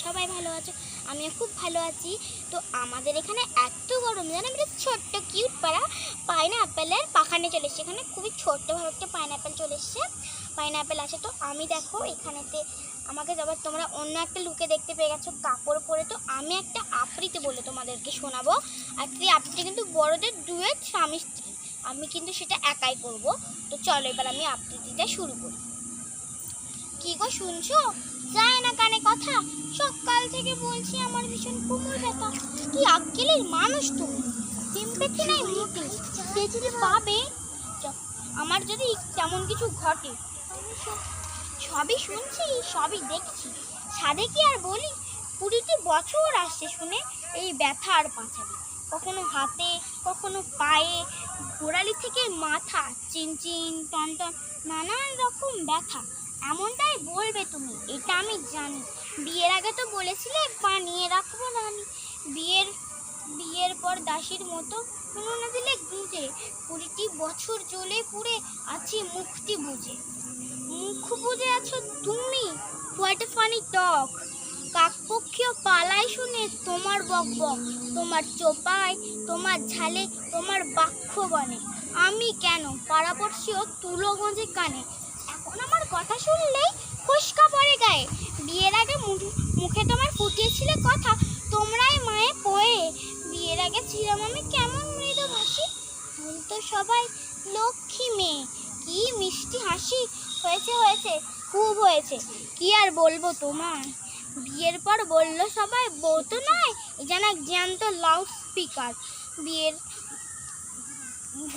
সবাই ভালো আছো, আমিও খুব ভালো আছি। তো আমাদের এখানে এত গরম জানো, আমরা ছোট্ট কিউট পাড়া পাইনঅ্যাপেলের বাগানে চলে এসেছি। এখানে খুবই ছোট্টভাবে একটা পাইনঅ্যাপেল চলে এসছে, পাইনঅ্যাপেল আছে। তো আমি দেখো এখানেতে আমাকে আবার তোমরা অন্য একটা লুকে দেখতে পেয়ে গেছো কাপড় পরে। তো আমি একটা আবৃত্তি বলে তোমাদেরকে শোনাবো, আর সেই আবৃত্তি কিন্তু বড়দের ডুয়েট স্বামী স্ত্রী, আমি কিন্তু সেটা একাই করব। তো চলো এবার আমি আবৃত্তিটা শুরু করি। কি গো শুনছো, যায় না কানে কথা, সকাল থেকে বলছি আমার ভীষণ কোমর ব্যথা। কি আক্কেলের মানুষ তুমি, সিম্পেথি নাই মুখে, সে যদি পাবে আমার যদি তেমন কিছু ঘটে। সবই শুনছি, সবই দেখছি, ছাদে কি আর বলি, 20টি বছর আসছে শুনে এই ব্যথা আর বাঁচাবে। কখনো হাতে, কখনো পায়ে, গোড়ালি থেকে মাথা, চিনচিন টনটন, নানান রকম ব্যথা। এমনটাই বলবে তুমি, এটা আমি জানি। বিয়ের আগে তো বলেছিলে বানিয়ে রাখবো রানী, বিয়ের বিয়ের পর দাসীর মতো কোনো না দিলে গুঁজে। 20টি বছর জ্বলে পুড়ে আছি মুখটি বুঝে। মুখ বুঝে আছো তুমি, হোয়াট এ ফানি টক। কাকপক্ষীয় পালাই শুনে তোমার বকবক, তোমার চোপায়, তোমার ঝালে, তোমার বাক্য বনে। আমি কেন পাড়াপড়শিও তুলো গঁজে কানে। এখন আমার কথা শুনলেই ফসকা পড়ে গায়ে। বিয়ের আগে মুখে তোমার ফুটিয়েছিলে কথা, তোমরাই মায়ে পয়ে। বিয়ের আগে ছিলাম আমি কেমন মৃদুভাষী, বলতো সবাই লক্ষ্মী মেয়ে, কি মিষ্টি হাসি। হয়েছে হয়েছে, খুব হয়েছে, কি আর বলবো তোমায়। বিয়ের পর বললো সবাই বউ তো নয়, এ যেন এক জ্যান্ত লাউড স্পিকার। বিয়ের